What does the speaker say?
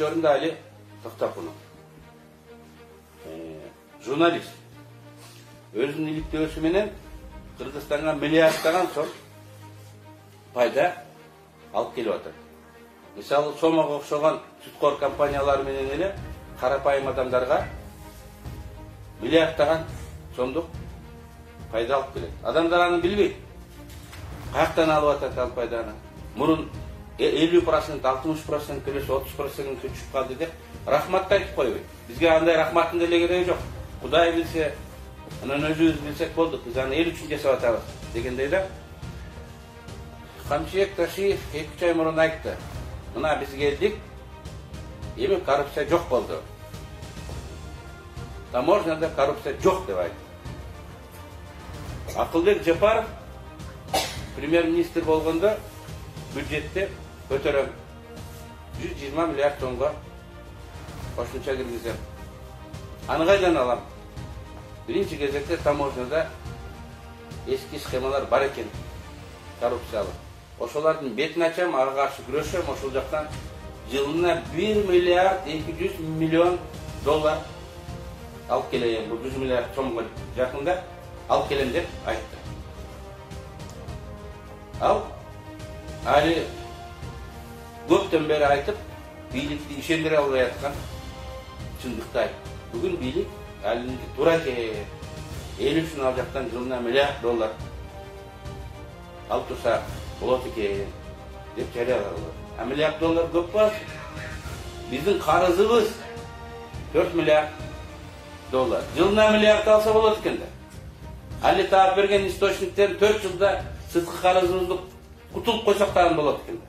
Экинчи орунда Али Токтокунов. Журналист. Өзүнүн иликтөөсү менен Кыргызстанга миллиардтаган сом пайда алып келип атат. Мисалы Сомого окшогон сүткор компаниялар менен эле карапайым адамдарга миллиардтаган сомдук пайда алып келет. Адамдар аны билбейт. Каяктан алып атат ал пайданы? Мурун 50%, 60% келсе 30% түшүп калды деп рахматты айтып койбойт. Бизге андай рахматтын деле кереги жок. Кудай билсе, анан өзүбүз билсек болдук. Биз аны эл үчүн жасап атабыз дегендей да. Камчыбек Ташиев 2 ай мурун айтты. Мына биз келдик, эми коррупция жок болду. Таможняда коррупция жок деп айтты. Акылбек Жапаров премьер-министр болгондо бюджетте көтөрөм 120 миллиард сомго кошумча киргизем. Аны кайдан алам? Биринчи кезекте таможняда эски схемалар бар экен, коррупциялык. Ошолардын бетин ачам, ага каршы күрөшөм, ошол жактан жылына 1 миллиард 200 миллион доллар алып келем. Бул 100 миллиард сомго жакында алып келем деп айтты. Ал али көптөн бери айтып, бийликти ишендире албай аткан чындыкты айтты. Бүгүн бийлик алинки туура экен. Эл үчүн ал жактан жылына миллиард доллар алып турса болот экен деп жарыялады. А миллиард доллар көп болот. Биздин карызыбыз 4 миллиард доллар. Жылына миллиард алса болот экен да. Али таап берген источниктен 4 жылда сырткы карызыбызды кутулуп койсок дагы болот экен.